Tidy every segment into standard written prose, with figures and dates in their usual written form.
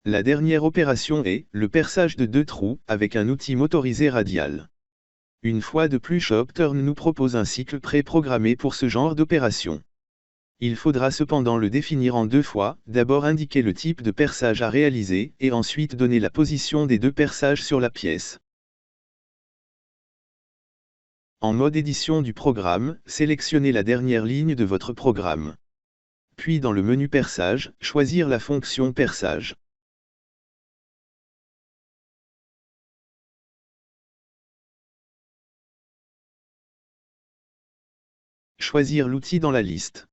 La dernière opération est le perçage de 2 trous avec un outil motorisé radial. Une fois de plus, Shopturn nous propose un cycle pré-programmé pour ce genre d'opération. Il faudra cependant le définir en 2 fois, d'abord indiquer le type de perçage à réaliser et ensuite donner la position des 2 perçages sur la pièce. En mode édition du programme, sélectionnez la dernière ligne de votre programme. Puis dans le menu perçage, choisir la fonction perçage. Choisir l'outil dans la liste.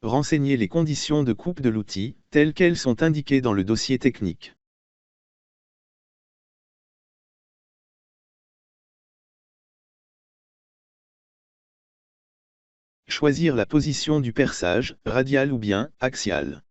Renseignez les conditions de coupe de l'outil, telles qu'elles sont indiquées dans le dossier technique. Choisir la position du perçage, radial ou bien axial.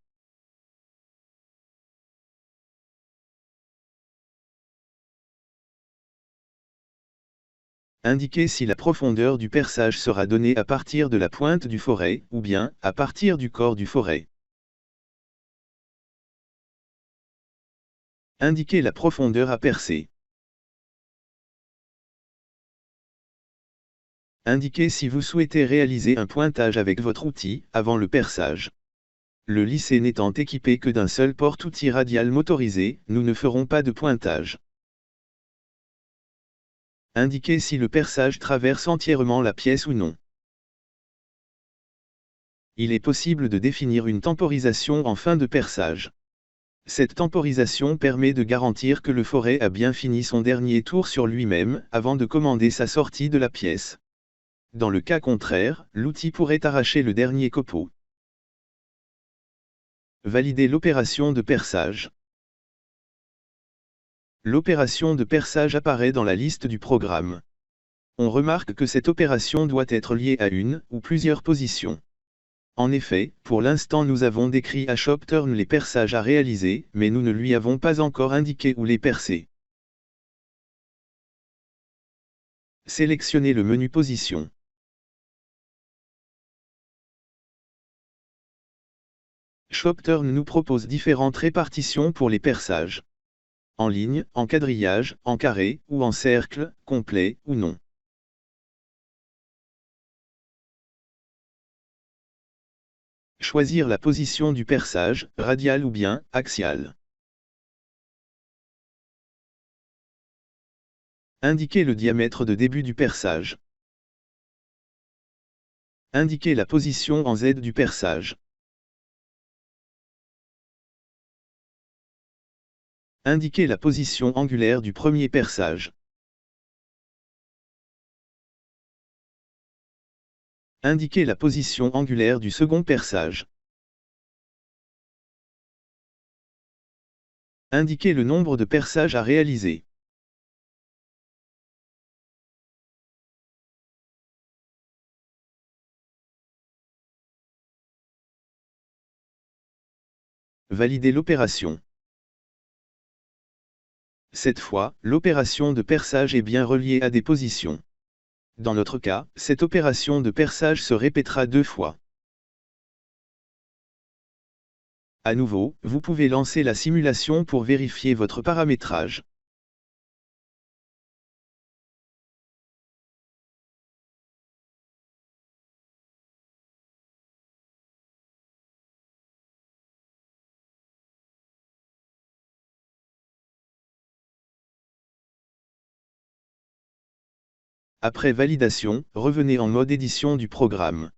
Indiquer si la profondeur du perçage sera donnée à partir de la pointe du forêt, ou bien à partir du corps du forêt. Indiquer la profondeur à percer. Indiquez si vous souhaitez réaliser un pointage avec votre outil, avant le perçage. Le lycée n'étant équipé que d'un seul porte-outil radial motorisé, nous ne ferons pas de pointage. Indiquez si le perçage traverse entièrement la pièce ou non. Il est possible de définir une temporisation en fin de perçage. Cette temporisation permet de garantir que le forêt a bien fini son dernier tour sur lui-même, avant de commander sa sortie de la pièce. Dans le cas contraire, l'outil pourrait arracher le dernier copeau. Valider l'opération de perçage. L'opération de perçage apparaît dans la liste du programme. On remarque que cette opération doit être liée à une ou plusieurs positions. En effet, pour l'instant nous avons décrit à Shopturn les perçages à réaliser, mais nous ne lui avons pas encore indiqué où les percer. Sélectionnez le menu Position. Shopturn nous propose différentes répartitions pour les perçages. En ligne, en quadrillage, en carré, ou en cercle, complet ou non. Choisir la position du perçage, radial ou bien axial. Indiquer le diamètre de début du perçage. Indiquer la position en Z du perçage. Indiquer la position angulaire du premier perçage. Indiquer la position angulaire du second perçage. Indiquer le nombre de perçages à réaliser. Valider l'opération. Cette fois, l'opération de perçage est bien reliée à des positions. Dans notre cas, cette opération de perçage se répétera 2 fois. À nouveau, vous pouvez lancer la simulation pour vérifier votre paramétrage. Après validation, revenez en mode édition du programme.